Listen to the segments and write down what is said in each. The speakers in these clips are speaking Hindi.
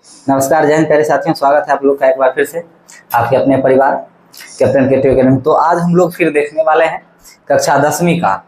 नमस्कार, जय हिंद प्यारे साथियों। स्वागत है आप लोग का एक बार फिर से आपके अपने परिवार कैप्टन के टीवी। तो आज हम लोग फिर देखने वाले हैं कक्षा 10वीं का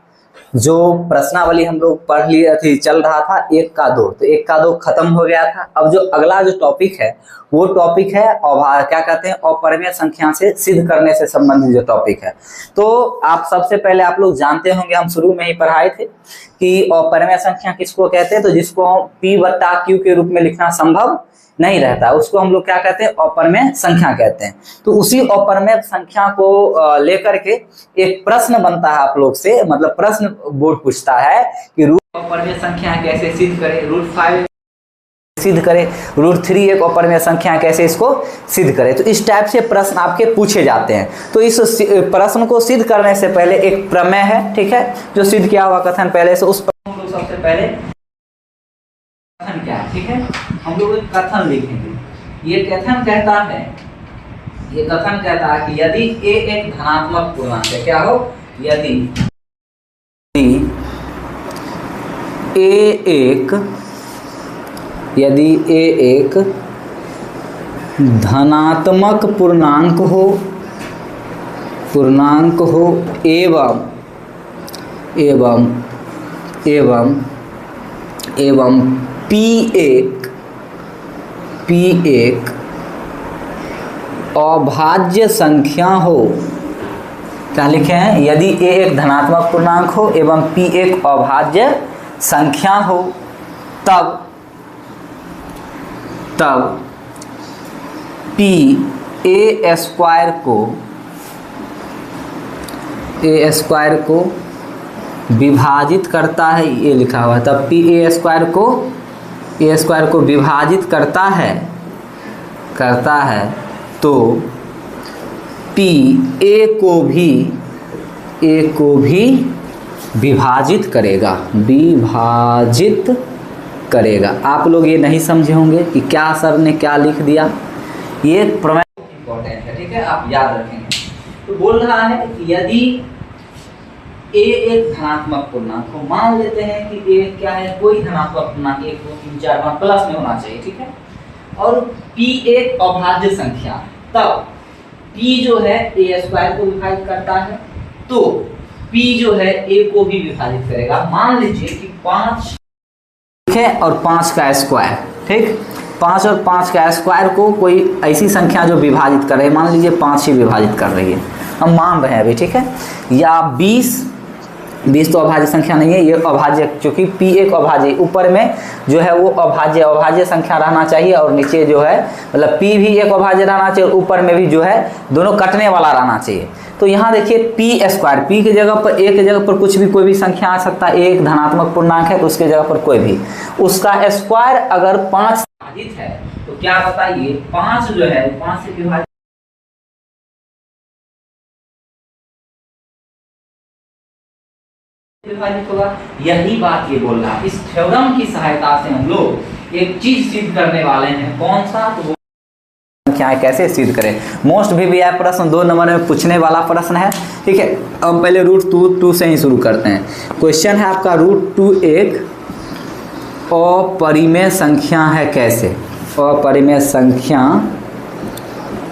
जो प्रश्नावली हम लोग पढ़ लिए थी, चल रहा था 1 का 2। तो 1 का 2 खत्म हो गया था। अब जो अगला जो टॉपिक है वो टॉपिक है क्या कहते हैं, अपरिमेय संख्या से सिद्ध करने से संबंधित जो टॉपिक है। तो आप सबसे पहले आप लोग जानते होंगे, हम शुरू में ही पढ़ाए थे कि अपरिमेय संख्या किसको कहते हैं। तो जिसको P बटा Q के रूप में लिखना संभव नहीं रहता, उसको हम लोग क्या कहते हैं, अपरिमेय संख्या कहते हैं। तो उसी अपरिमेय संख्या को लेकर के एक प्रश्न बनता है आप लोग से, मतलब प्रश्न बोर्ड पूछता है कि अपरिमेय संख्या कैसे सिद्ध करें, √5 सिद्ध करें, √3 एक अपरिमेय संख्या कैसे इसको सिद्ध करें। तो इस टाइप से प्रश्न आपके पूछे जाते हैं। तो इस प्रश्न को सिद्ध करने से पहले एक प्रमेय है, ठीक है, जो सिद्ध किया हुआ कथन पहले से, उस पर हम लोग सबसे पहले कथन क्या है, ठीक है, हम लोग एक कथन लिखेंगे। ये कथन कहता है कि यदि a एक धनात्मक पूर्णांक है, क्या हो, यदि a एक धनात्मक पूर्णांक हो एवं P एक अभाज्य संख्या हो। क्या लिखे हैं, यदि a एक धनात्मक पूर्णांक हो एवं P एक अभाज्य संख्या हो, तब P a स्क्वायर को विभाजित करता है, ये लिखा हुआ है। तब P a स्क्वायर को विभाजित करता है तो P a को भी विभाजित करेगा। आप लोग ये नहीं समझे होंगे कि क्या सर ने क्या लिख दिया। ये प्रमेय इंपॉर्टेंट है, ठीक है, आप याद रखेंगे। तो बोल रहा है कि यदि a एक धनात्मक पूर्णांक को, मान लेते हैं कि a क्या है, कोई धनात्मक पूर्णांक 1 2 3 4 5 प्लस में होना चाहिए, ठीक है, और P एक अभाज्य संख्या, तब P जो है a स्क्वायर को विभाजित करता है, तो P जो है a को भी विभाजित करेगा। मान लीजिए कि 5 है और 5 का स्क्वायर, ठीक, 5 और 5 का स्क्वायर को कोई ऐसी संख्या जो विभाजित कर रही है, मान लीजिए 5 ही विभाजित कर रही है, हम मान रहे हैं अभी, ठीक है, या 20 तो अभाज्य संख्या नहीं है, ये अभाज्य, क्योंकि P एक अभाज्य, ऊपर में जो है वो अभाज्य संख्या रहना चाहिए और नीचे जो है मतलब P भी एक अभाज्य रहना चाहिए और ऊपर में भी जो है दोनों कटने वाला रहना चाहिए। तो यहाँ देखिए P स्क्वायर, P की जगह पर a की जगह पर कुछ भी कोई भी संख्या आ सकता है, एक धनात्मक पूर्णांक है तो उसके जगह पर कोई भी, उसका स्क्वायर अगर 5 विभाजित है तो क्या बताइए, 5 जो है 5 से विभाजित होगा। यही बात ये बोल रहा है। इस थ्योरम की सहायता से हम लोग एक चीज सिद्ध करने वाले हैं, कौन सा, तो संख्या कैसे सिद्ध करें। मोस्ट VVI प्रश्न 2 नंबर में पूछने वाला प्रश्न है, ठीक है। हम पहले √2 से ही शुरू करते हैं। क्वेश्चन है आपका, √2 एक अपरिमेय संख्या है, कैसे, अपरिमेय संख्या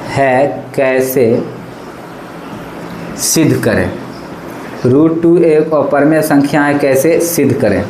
है कैसे सिद्ध करें। √2 एक अपरिमेय संख्या है, कैसे सिद्ध करें।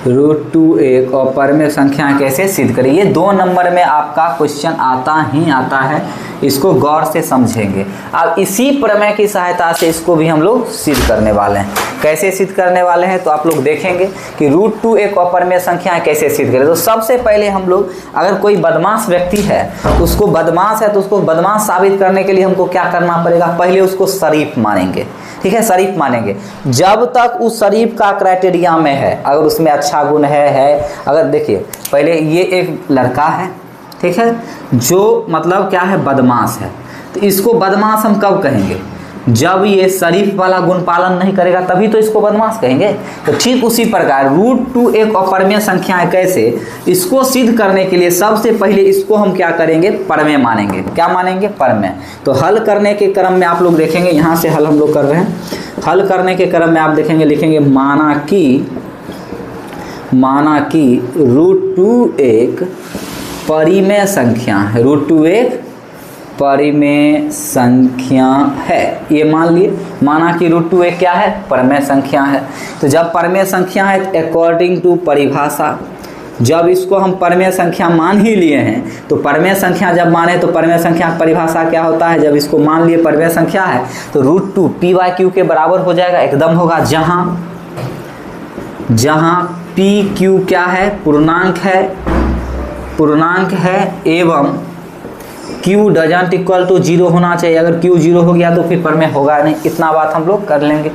√2 एक अपरिमेय संख्या कैसे सिद्ध करें। ये 2 नंबर में आपका क्वेश्चन आता है, इसको गौर से समझेंगे। अब इसी प्रमेय की सहायता से इसको भी हम लोग सिद्ध करने वाले हैं। कैसे सिद्ध करने वाले हैं तो आप लोग देखेंगे कि √2 एक अपरिमेय संख्या कैसे सिद्ध करें। तो सबसे पहले हम लोग, अगर कोई बदमाश व्यक्ति है, उसको बदमाश है तो उसको बदमाश साबित करने के लिए हमको क्या करना पड़ेगा, पहले उसको शरीफ मानेंगे, ठीक है, शरीफ मानेंगे। जब तक उस शरीफ का क्राइटेरिया में है, अगर उसमें अच्छा गुण है, अगर देखिए पहले ये एक लड़का है, ठीक है, जो मतलब क्या है, बदमाश है, तो इसको बदमाश हम कब कहेंगे, जब ये शरीफ वाला गुण पालन नहीं करेगा तभी तो इसको बदमाश कहेंगे। तो ठीक उसी प्रकार √2 एक अपरिमेय संख्या है, कैसे, इसको सिद्ध करने के लिए सबसे पहले इसको हम क्या करेंगे, परमेय मानेंगे। क्या मानेंगे, परमेय। तो हल करने के क्रम में आप लोग देखेंगे, यहाँ से हल हम लोग कर रहे हैं, हल करने के क्रम में आप देखेंगे, लिखेंगे माना कि माना कि √2 एक परिमेय संख्या है, √2 एक परिमेय संख्या है, ये मान लिए। माना कि √2 एक क्या है, परिमेय संख्या है। तो जब परिमेय संख्या है, अकॉर्डिंग टू परिभाषा, जब इसको हम परिमेय संख्या मान ही लिए हैं, तो परिमेय संख्या जब माने तो परिमेय संख्या की परिभाषा क्या होता है, जब इसको मान लिए परिमेय संख्या है तो √2 p/q के बराबर हो जाएगा, एकदम होगा। जहां p/q क्या है, पूर्णांक है एवं q डजंट इक्वल टू 0 होना चाहिए। अगर q 0 हो गया तो फिर परिमेय होगा नहीं। इतना बात हम लोग कर लेंगे।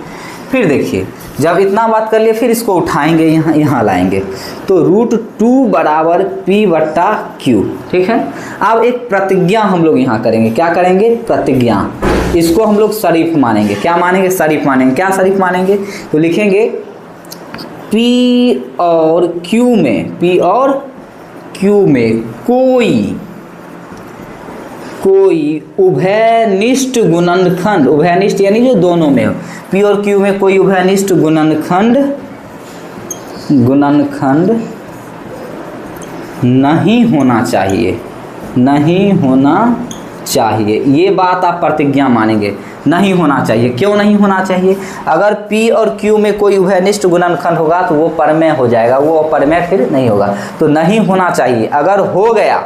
फिर देखिए, जब इतना बात कर लिए फिर इसको उठाएंगे, यहाँ लाएंगे, तो √2 बराबर p/q, ठीक है। अब एक प्रतिज्ञा हम लोग यहाँ करेंगे। क्या करेंगे, प्रतिज्ञा। इसको हम लोग शरीफ मानेंगे। क्या मानेंगे, शरीफ मानेंगे। क्या शरीफ मानेंगे, तो लिखेंगे p और q में कोई उभयनिष्ठ गुणनखंड, उभयनिष्ठ यानी जो दोनों में हो, p और q में कोई उभयनिष्ठ गुणनखंड नहीं होना चाहिए। ये बात आप प्रतिज्ञा मानेंगे, नहीं होना चाहिए। क्यों नहीं होना चाहिए, अगर p और q में कोई उभयनिष्ठ गुणनखंड होगा तो वो परिमेय हो जाएगा, वो अपरिमेय फिर नहीं होगा। तो नहीं होना चाहिए। अगर हो गया,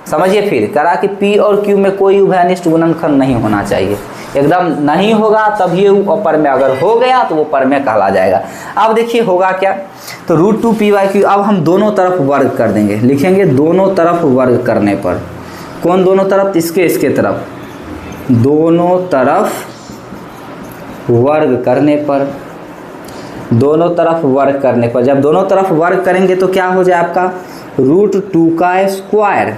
समझिए, फिर करा कि p और q में कोई उभयनिष्ठ गुणनखंड नहीं होना चाहिए, एकदम नहीं होगा तब ये अपरिमेय। अगर हो गया तो वो परिमेय कहला जाएगा। अब देखिए होगा क्या, तो √2 p/q। अब हम दोनों तरफ वर्ग कर देंगे। लिखेंगे दोनों तरफ वर्ग करने पर, कौन दोनों तरफ, इसके तरफ, दोनों तरफ वर्ग करने पर, जब दोनों तरफ वर्ग करेंगे तो क्या हो जाए आपका, √2 का स्क्वायर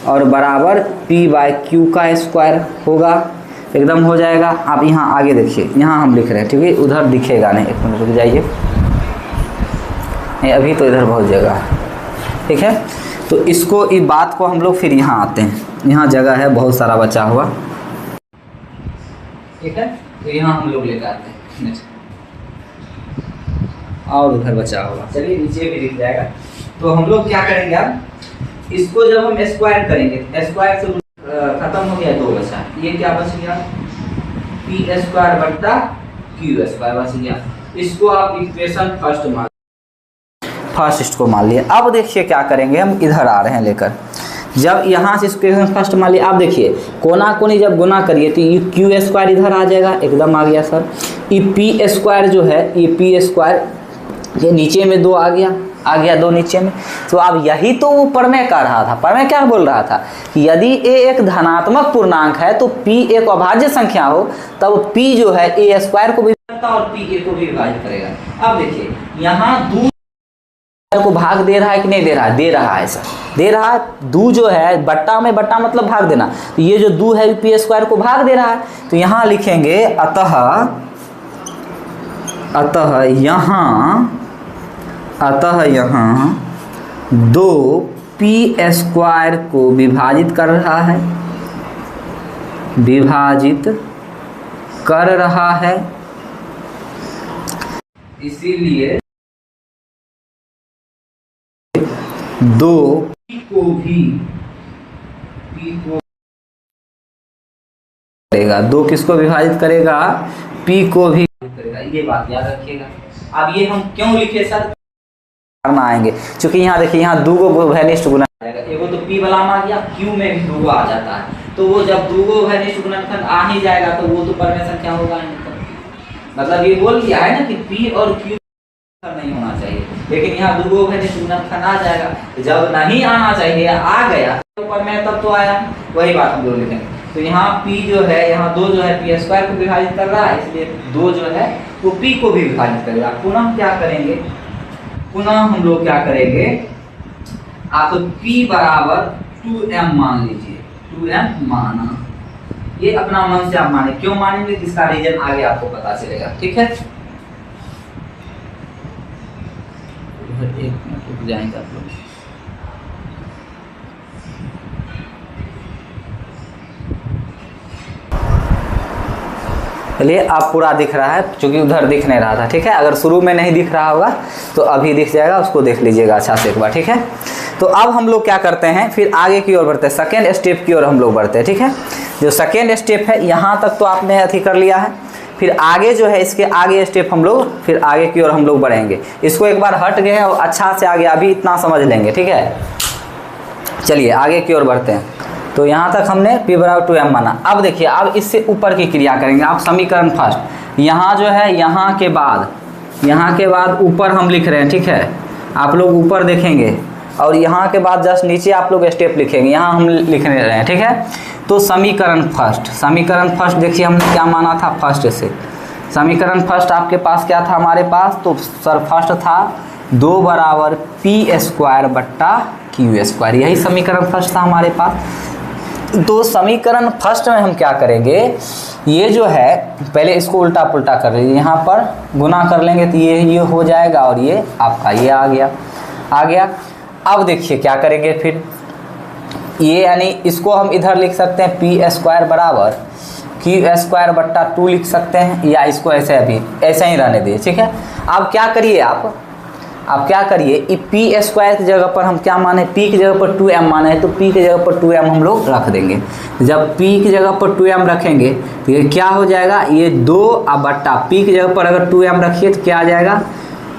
और बराबर p/q का स्क्वायर होगा, एकदम हो जाएगा। आप यहाँ आगे देखिए, यहाँ हम लिख रहे हैं, ठीक है, उधर दिखेगा नहीं, एक मिनट रुक जाइए, नहीं अभी तो इधर बहुत जगह है, ठीक है। तो इसको, इस बात को हम लोग फिर यहाँ आते हैं, यहाँ जगह है बहुत सारा बचा हुआ, ठीक है। तो यहाँ हम लोग लेकर आते हैं और उधर बचा हुआ, चलिए नीचे भी दिख जाएगा। तो हम लोग क्या करेंगे, अब इसको जब हम स्क्वायर करेंगे, स्क्वायर से खत्म हो गया, 2 बचा, ये क्या बच गया, p² बट्टा q² बच गया। इसको आप इक्वेशन फर्स्ट को मान लिए। अब देखिए क्या करेंगे, हम इधर आ रहे हैं लेकर, जब यहाँ से इक्वेशन फर्स्ट मान लिए, आप देखिए कोना कोनी जब गुना करिए तो ये q² इधर आ जाएगा, एकदम आ गया सर। ये p² जो है, ये p² ये नीचे में 2 आ गया 2 नीचे में। तो अब यही तो वो परिमेय कह रहा था, परिमेय क्या बोल रहा था कि यदि a एक धनात्मक पूर्णांक है तो p एक अभाज्य संख्या हो, तब p जो है a² को भी करता और p a को भी विभाजित करेगा। अब देखिए यहाँ 2 को भाग दे रहा है कि नहीं दे रहा है, दे रहा है सर, दे रहा है। 2 जो है बट्टा में, बट्टा मतलब भाग देना, तो ये जो 2 है p² को भाग दे रहा है। तो यहाँ लिखेंगे अतः यहाँ 2p² को विभाजित कर रहा है, इसीलिए 2p को करेगा, 2 किसको विभाजित करेगा, p को भी करेगा। ये बात याद रखिएगा। अब ये हम क्यों लिखे सर, करना आएंगे, क्योंकि यहाँ देखिए, यहाँ 2 को उभयनिष्ठ गुणन आ जाएगा, एगो तो p वाला आ गया, q में भी 2 आ जाता है। तो वो जब 2 को उभयनिष्ठ गुणनखंड आ ही जाएगा तो वो तो परिमेय संख्या होगा नहीं। मतलब ये बोल दिया है ना कि p और q नहीं होना चाहिए, लेकिन यहाँ 2 को उभयनिष्ठ गुणनखंड आ जाएगा। जब नहीं आना चाहिए, आ गया तो परिमेय तब तो आया, वही बात हम लोग लिखेंगे। तो यहाँ p जो है, यहाँ 2 जो है p² को विभाजित कर रहा है, इसलिए 2 जो है वो p को भी विभाजित करेगा। पुनः क्या करेंगे, हम लोग क्या करेंगे, आप p बराबर 2m मान लीजिए, 2m माना, ये अपना मन से आप माने। क्यों मानेंगे, इसका रीजन आगे आपको पता चलेगा, ठीक है। एक मिनट रुक जाएंगे आप लोग। चलिए अब पूरा दिख रहा है, क्योंकि उधर दिख नहीं रहा था। ठीक है, अगर शुरू में नहीं दिख रहा होगा तो अभी दिख जाएगा, उसको देख लीजिएगा अच्छा से एक बार। ठीक है, तो अब हम लोग क्या करते हैं, फिर आगे की ओर बढ़ते हैं, सेकेंड स्टेप की ओर हम लोग बढ़ते हैं। ठीक है, जो सेकेंड स्टेप है यहाँ तक तो आपने अथी कर लिया है, फिर आगे जो है इसके आगे स्टेप हम लोग फिर आगे की ओर हम लोग बढ़ेंगे। इसको एक बार हट गए और अच्छा से आगे अभी इतना समझ लेंगे। ठीक है, चलिए आगे की ओर बढ़ते हैं। तो यहाँ तक हमने P बराबर 2m माना। अब देखिए, अब इससे ऊपर की क्रिया करेंगे। आप समीकरण फर्स्ट यहाँ जो है, यहाँ के बाद ऊपर हम लिख रहे हैं। ठीक है, आप लोग ऊपर देखेंगे और यहाँ के बाद जस्ट नीचे आप लोग स्टेप लिखेंगे, यहाँ हम लिखने रहे हैं। ठीक है, तो समीकरण फर्स्ट देखिए हमने क्या माना था फर्स्ट से। समीकरण फर्स्ट आपके पास क्या था हमारे पास, तो सर फर्स्ट था 2 बराबर P स्क्वायर बट्टा Q स्क्वायर, यही समीकरण फर्स्ट था हमारे पास। तो समीकरण फर्स्ट में हम क्या करेंगे, ये जो है पहले इसको उल्टा पुल्टा कर लीजिए, यहाँ पर गुना कर लेंगे तो ये हो जाएगा और ये आपका ये आ गया। अब देखिए क्या करेंगे फिर, ये यानी इसको हम इधर लिख सकते हैं P स्क्वायर बराबर Q स्क्वायर बट्टा 2 लिख सकते हैं, या इसको ऐसे अभी ऐसे ही रहने दिए। ठीक है, अब क्या करिए आप क्या करिए, P स्क्वायर की जगह पर हम क्या माने, P की जगह पर 2m माने हैं, तो P की जगह पर 2m हम लोग रख देंगे। जब P की जगह पर 2m रखेंगे तो ये क्या हो जाएगा, ये 2 बट्टा P की जगह पर अगर 2m रखिए तो क्या आ जाएगा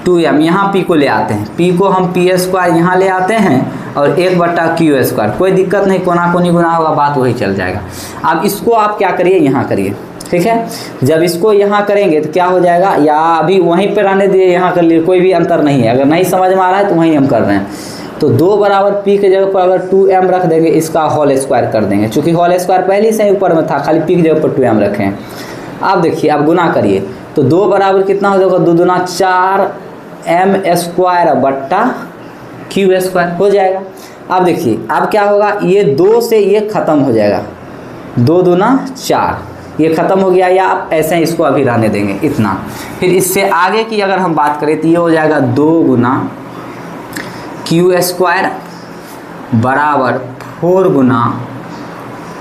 2m, यहाँ P को ले आते हैं, P को हम P स्क्वायर यहाँ ले आते हैं और 1 बट्टा Q स्क्वायर, कोई दिक्कत नहीं, कोना कोनी गुना होगा, बात वही चल जाएगा। अब इसको आप क्या करिए, यहाँ करिए। ठीक है, जब इसको यहाँ करेंगे तो क्या हो जाएगा, या अभी वहीं पर रहने दिए, यहाँ कर लिए, कोई भी अंतर नहीं है। अगर नहीं समझ में आ रहा है तो वहीं हम कर रहे हैं। तो 2 बराबर P की जगह पर अगर 2m रख देंगे, इसका होल स्क्वायर कर देंगे, चूँकि होल स्क्वायर पहले से ही ऊपर में था, खाली P की जगह पर 2m रखें। अब देखिए, अब गुना करिए तो 2 बराबर कितना हो जाएगा, 2 दूना 4m स्क्वायर बट्टा Q स्क्वायर हो जाएगा। अब देखिए, अब क्या होगा, ये 2 से ये ख़त्म हो जाएगा, 2 दूना 4, ये ख़त्म हो गया, या आप ऐसे ही इसको अभी रहने देंगे इतना। फिर इससे आगे की अगर हम बात करें तो ये हो जाएगा 2 गुना Q स्क्वायर बराबर 4 गुना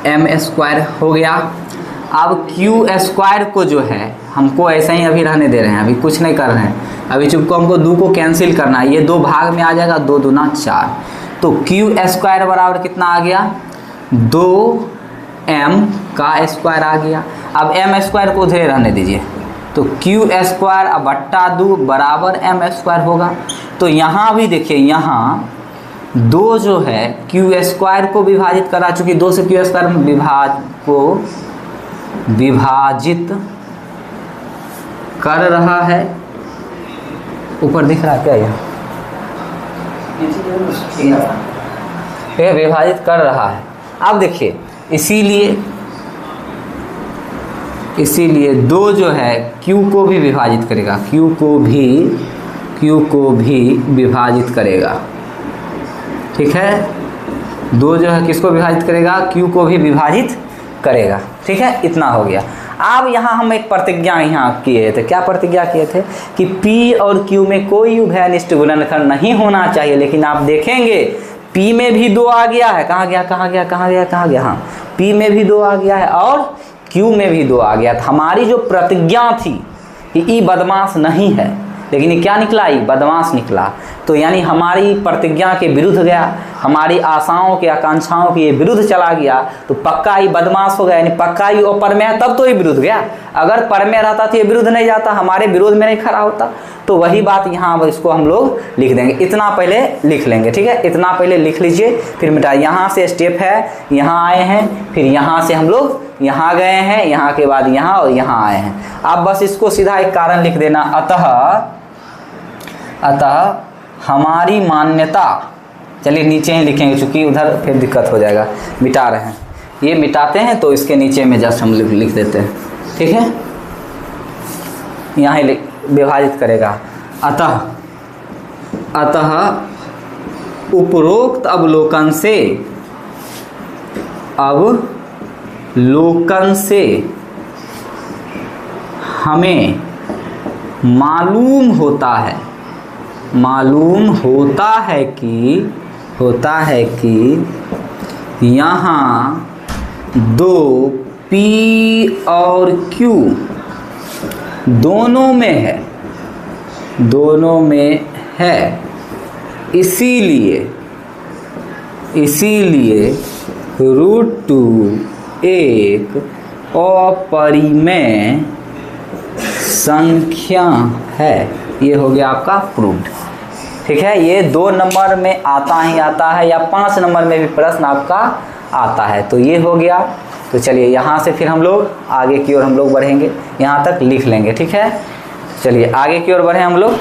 m स्क्वायर हो गया। अब Q स्क्वायर को जो है हमको ऐसे ही अभी रहने दे रहे हैं, अभी कुछ नहीं कर रहे हैं, अभी चूँकि हमको 2 को कैंसिल करना है, ये 2 भाग में आ जाएगा, 2 दूना 4, तो Q स्क्वायर बराबर कितना आ गया, 2m का स्क्वायर आ गया। अब m स्क्वायर को उधर रहने दीजिए, तो Q स्क्वायर अब बट्टा 2 बराबर m स्क्वायर होगा। तो यहाँ भी देखिए, यहाँ 2 जो है Q स्क्वायर को विभाजित करा, चूँकि 2 से Q स्क्वायर में विभाजित कर रहा है, ऊपर दिख रहा है क्या, ये विभाजित कर रहा है। अब देखिए, इसीलिए 2 जो है Q को भी विभाजित करेगा, Q को भी विभाजित करेगा। ठीक है, 2 जो है किसको विभाजित करेगा, Q को भी विभाजित करेगा। ठीक है, इतना हो गया। अब यहाँ हम एक प्रतिज्ञा यहाँ किए थे, क्या प्रतिज्ञा किए थे कि P और Q में कोई उभयनिष्ठ गुणनखंड नहीं होना चाहिए, लेकिन आप देखेंगे P में भी 2 आ गया है, कहाँ गया, हाँ P में भी 2 आ गया है और Q में भी 2 आ गया। हमारी जो प्रतिज्ञा थी कि ई बदमाश नहीं है, लेकिन ये क्या निकला, ई बदमाश निकला। तो यानी हमारी प्रतिज्ञा के विरुद्ध गया, हमारी आशाओं के आकांक्षाओं के विरुद्ध चला गया, तो पक्का ही बदमाश हो गया, यानी पक्का ही परमेय है, तब तो ये विरुद्ध गया। अगर परमेय रहता तो ये विरुद्ध नहीं जाता, हमारे विरोध में नहीं खड़ा होता। तो वही बात यहाँ अब इसको हम लोग लिख देंगे, इतना पहले लिख लेंगे। ठीक है, इतना पहले लिख लीजिए, फिर मिटाइए। यहाँ से स्टेप है, यहाँ आए हैं, फिर यहाँ से हम लोग यहाँ गए हैं, यहाँ के बाद यहाँ और यहाँ आए हैं। आप बस इसको सीधा एक कारण लिख देना, अतः हमारी मान्यता, चलिए नीचे ही लिखेंगे क्योंकि उधर फिर दिक्कत हो जाएगा, मिटा रहे हैं, ये मिटाते हैं तो इसके नीचे में जस्ट हम लिख देते हैं। ठीक है, यहाँ ही विभाजित करेगा। अतः उपरोक्त अवलोकन से हमें मालूम होता है कि यहाँ 2 P और Q दोनों में है, दोनों में है, इसीलिए √2 एक अपरिमेय संख्या है। ये हो गया आपका प्रूव्ड। ठीक है, ये 2 नंबर में आता ही आता है या 5 नंबर में भी प्रश्न आपका आता है। तो ये हो गया। तो चलिए यहाँ से फिर हम लोग आगे की ओर हम लोग बढ़ेंगे, यहाँ तक लिख लेंगे। ठीक है, चलिए आगे की ओर बढ़े हम लोग।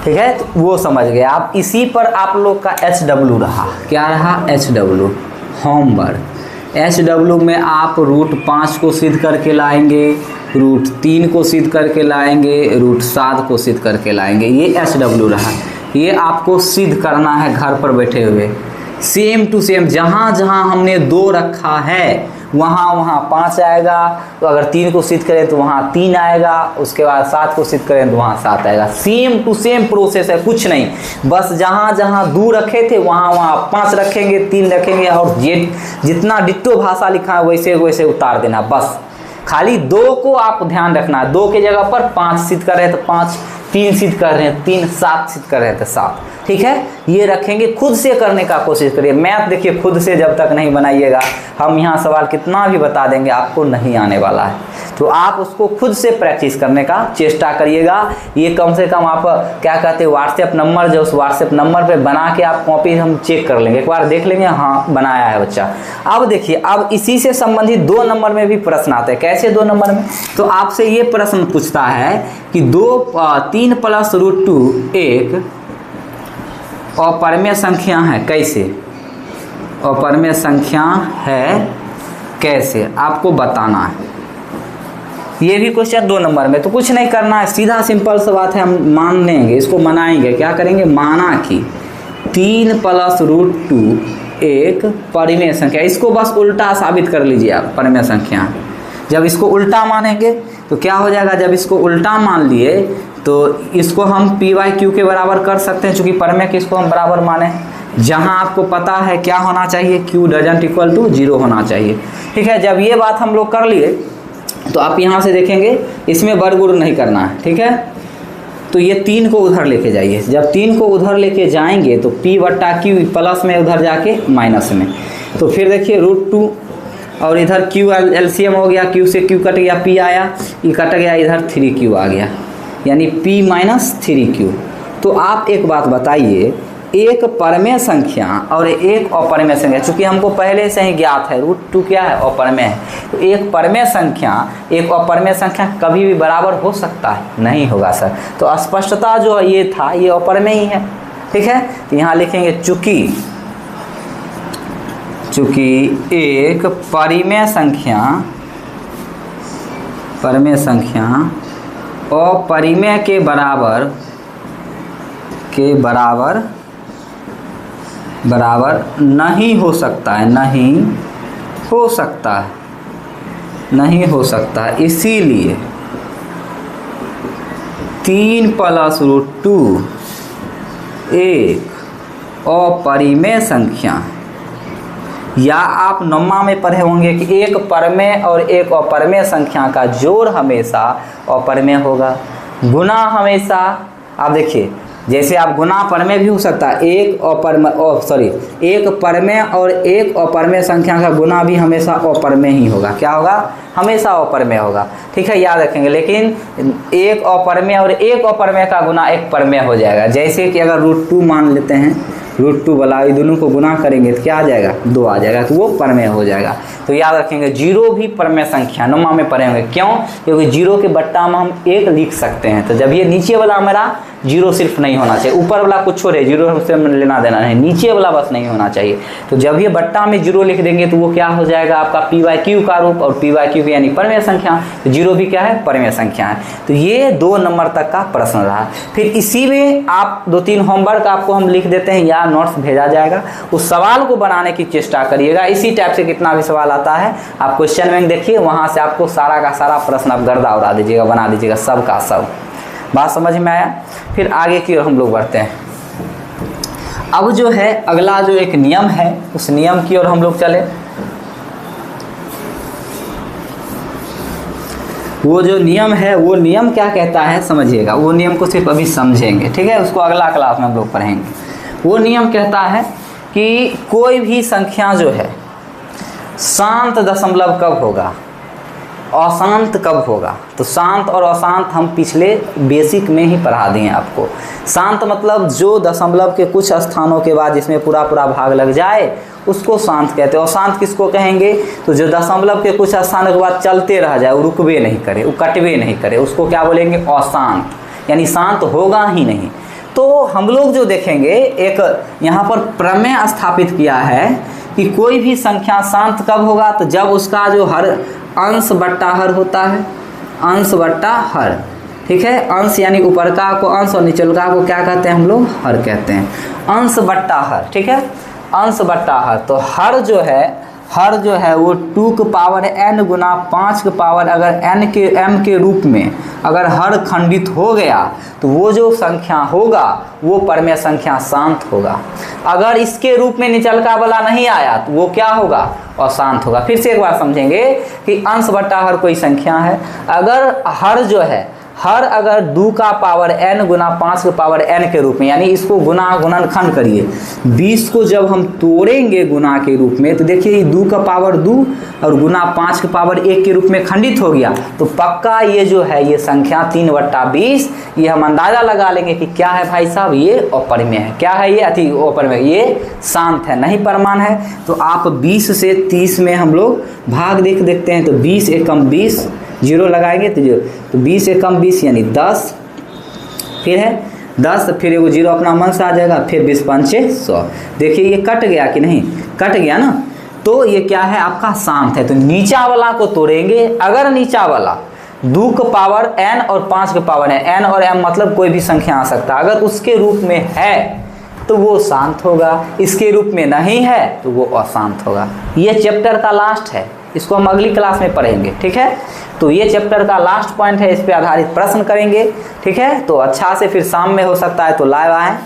ठीक है, तो वो समझ गए आप। इसी पर आप लोग का HW रहा, क्या रहा? HW homework. HW में आप √5 को सिद्ध करके लाएंगे, √3 को सिद्ध करके लाएंगे, √7 को सिद्ध करके लाएंगे। ये HW रहा, ये आपको सिद्ध करना है घर पर बैठे हुए। सेम टू सेम, जहाँ जहाँ हमने 2 रखा है वहाँ 5 आएगा। तो अगर 3 को सिद्ध करें तो वहाँ 3 आएगा, उसके बाद 7 को सिद्ध करें तो वहाँ 7 आएगा। सेम टू सेम प्रोसेस है, कुछ नहीं। बस जहाँ जहाँ 2 रखे थे वहाँ 5 रखेंगे, 3 रखेंगे, और जितना डिट्टो भाषा लिखा है वैसे वैसे उतार देना। बस खाली 2 को आप ध्यान रखना है। 2 के जगह पर 5 सिद्ध कर रहे हैं तो 5, 3 सिद्ध कर रहे हैं 3, 7 सिद्ध कर रहे हैं तो 7। ठीक है, ये रखेंगे। खुद से करने का कोशिश करिए। मैथ देखिए खुद से जब तक नहीं बनाइएगा, हम यहाँ सवाल कितना भी बता देंगे आपको नहीं आने वाला है। तो आप उसको खुद से प्रैक्टिस करने का चेष्टा करिएगा। ये कम से कम आप क्या कहते हैं, व्हाट्सएप नंबर, जो उस व्हाट्सएप नंबर पे बना के आप कॉपी हम चेक कर लेंगे, एक बार देख लेंगे हाँ बनाया है बच्चा। अब देखिए, अब इसी से संबंधित 2 नंबर में भी प्रश्न आते हैं। कैसे 2 नंबर में? तो आपसे ये प्रश्न पूछता है कि 3 + √2 एक अपरिमेय संख्या है। कैसे अपरिमेय संख्या है, कैसे आपको बताना है। ये भी क्वेश्चन 2 नंबर में। तो कुछ नहीं करना है, सीधा सिंपल सा बात है, हम मान लेंगे, इसको मनाएंगे। क्या करेंगे? माना कि 3 + √2 एक परिमेय संख्या। इसको बस उल्टा साबित कर लीजिए आप, परिमेय संख्या। जब इसको उल्टा मानेंगे तो क्या हो जाएगा? जब इसको उल्टा मान लिए तो इसको हम p/q के बराबर कर सकते हैं, चूँकि परिमेय के इसको हम बराबर माने। जहाँ आपको पता है क्या होना चाहिए, q = 0 होना चाहिए। ठीक है, जब ये बात हम लोग कर लिए तो आप यहाँ से देखेंगे इसमें वर्गमूल नहीं करना है। ठीक है, तो ये 3 को उधर लेके जाइए। जब 3 को उधर लेके जाएंगे तो p/q प्लस में उधर जाके माइनस में। तो फिर देखिए √2 और इधर q LCM हो गया, q से q कट गया, p आया, ये कट गया, इधर 3q आ गया, यानी p - 3q। तो आप एक बात बताइए, एक परिमेय संख्या और एक अपरिमेय संख्या, चूँकि हमको पहले से ही ज्ञात है √2 क्या है? अपरिमेय है। तो एक परिमेय संख्या एक अपरिमेय संख्या कभी भी बराबर हो सकता है? नहीं होगा सर। तो स्पष्टता जो ये था, ये अपरिमेय ही है। ठीक है, तो यहाँ लिखेंगे चूँकि एक परिमेय संख्या अपरिमेय के बराबर नहीं हो सकता है, नहीं हो सकता है। इसीलिए 3 + √2 एक अपरिमेय संख्या, या आप नम्मा में पढ़े होंगे कि एक परिमेय और एक अपरिमेय संख्या का जोड़ हमेशा अपरिमेय होगा, गुना हमेशा। आप देखिए, जैसे आप गुना परिमेय भी हो सकता है, एक परिमेय और एक अपरिमेय संख्या का गुना भी हमेशा अपरिमेय ही होगा। क्या होगा? हमेशा अपरिमेय होगा। ठीक है, याद रखेंगे। लेकिन एक अपरिमेय और एक अपरिमेय का गुना एक परिमेय हो जाएगा। जैसे कि अगर √2 मान लेते हैं, √2 वाला ये दोनों को गुना करेंगे तो क्या आ जाएगा? 2 आ जाएगा, तो वो परिमेय हो जाएगा। तो याद रखेंगे 0 भी परिमेय संख्या, नम्मा में पढ़े होंगे। क्यों? क्योंकि 0 के बट्टा में हम 1 लिख सकते हैं। तो जब ये नीचे वाला मेरा 0 सिर्फ नहीं होना चाहिए, ऊपर वाला कुछ छोड़े, 0 से लेना देना नहीं, नीचे वाला बस नहीं होना चाहिए। तो जब ये बट्टा में 0 लिख देंगे तो वो क्या हो जाएगा? आपका p/q का रूप, और p/q यानी परिमेय संख्या। तो 0 भी क्या है? परिमेय संख्या है। तो ये 2 नंबर तक का प्रश्न रहा। फिर इसी में आप 2-3 होमवर्क आपको हम लिख देते हैं या नोट्स भेजा जाएगा, उस सवाल को बनाने की चेष्टा करिएगा। इसी टाइप से कितना भी सवाल आता है आप क्वेश्चन बैंक देखिए, वहाँ से आपको सारा का सारा प्रश्न आप गर्दा उड़ा दीजिएगा, बना दीजिएगा, सब का सब। बात समझ में आया? फिर आगे की ओर हम लोग बढ़ते हैं। अब जो है अगला जो एक नियम है, उस नियम की ओर हम लोग चले। वो जो नियम है वो नियम क्या कहता है समझिएगा, वो नियम को सिर्फ अभी समझेंगे, ठीक है, उसको अगला क्लास में हम लोग पढ़ेंगे। वो नियम कहता है कि कोई भी संख्या जो है शांत दशमलव कब होगा, अशांत कब होगा। तो शांत और अशांत हम पिछले बेसिक में ही पढ़ा दिए आपको। शांत मतलब जो दशमलव के कुछ स्थानों के बाद जिसमें पूरा पूरा भाग लग जाए उसको शांत कहते हैं। अशांत किसको कहेंगे, तो जो दशमलव के कुछ स्थानों के बाद चलते रह जाए, वो रुकवे नहीं करे, वो कटवे नहीं करे, उसको क्या बोलेंगे, अशांत, यानी शांत होगा ही नहीं। तो हम लोग जो देखेंगे एक यहाँ पर प्रमेय स्थापित किया है कि कोई भी संख्या शांत कब होगा, तो जब उसका जो हर अंश बट्टा हर होता है, अंश बट्टा हर, ठीक है। अंश यानी ऊपरका को अंश और निचलका को क्या कहते हैं हम लोग, हर कहते हैं। अंश बट्टा हर, ठीक है, अंश बट्टा हर। तो हर जो है वो 2 की पावर n गुना 5 की पावर अगर n के m के रूप में अगर हर खंडित हो गया तो वो जो संख्या होगा वो परमेय संख्या शांत होगा। अगर इसके रूप में निचलका वाला नहीं आया तो वो क्या होगा, अशांत होगा। फिर से एक बार समझेंगे कि अंश बट्टा हर कोई संख्या है, अगर हर जो है हर अगर 2 का पावर n गुना 5 के पावर n के रूप में, यानी इसको गुणनखंड करिए, 20 को जब हम तोड़ेंगे गुना के रूप में तो देखिए 2 का पावर 2 और गुना 5 के पावर 1 के रूप में खंडित हो गया, तो पक्का ये जो है ये संख्या 3/20, ये हम अंदाज़ा लगा लेंगे कि क्या है भाई साहब, ये अपरिमेय है। क्या है ये, अति अपरिमेय, ये शांत है, नहीं परमान है। तो आप 20 से 30 में हम लोग भाग देखते हैं, तो 20 एकम 20, जीरो लगाएंगे तो 20 एकम 20 यानी 10, फिर है 10, फिर वो जीरो अपना मन से आ जाएगा, फिर 20 5 100। देखिए ये कट गया कि नहीं, कट गया ना, तो ये क्या है आपका शांत है। तो नीचा वाला को तोड़ेंगे, अगर नीचा वाला 2 का पावर n और 5 का पावर है, n और m मतलब कोई भी संख्या आ सकता है, अगर उसके रूप में है तो वो शांत होगा, इसके रूप में नहीं है तो वो अशांत होगा। ये चैप्टर का लास्ट है, इसको हम अगली क्लास में पढ़ेंगे, ठीक है। तो ये चैप्टर का लास्ट पॉइंट है, इस पे आधारित प्रश्न करेंगे, ठीक है। तो अच्छा से फिर शाम में हो सकता है तो लाइव आएँ।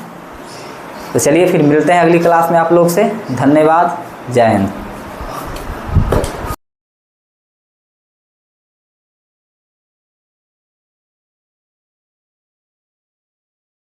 तो चलिए फिर मिलते हैं अगली क्लास में आप लोग से। धन्यवाद, जय हिंद।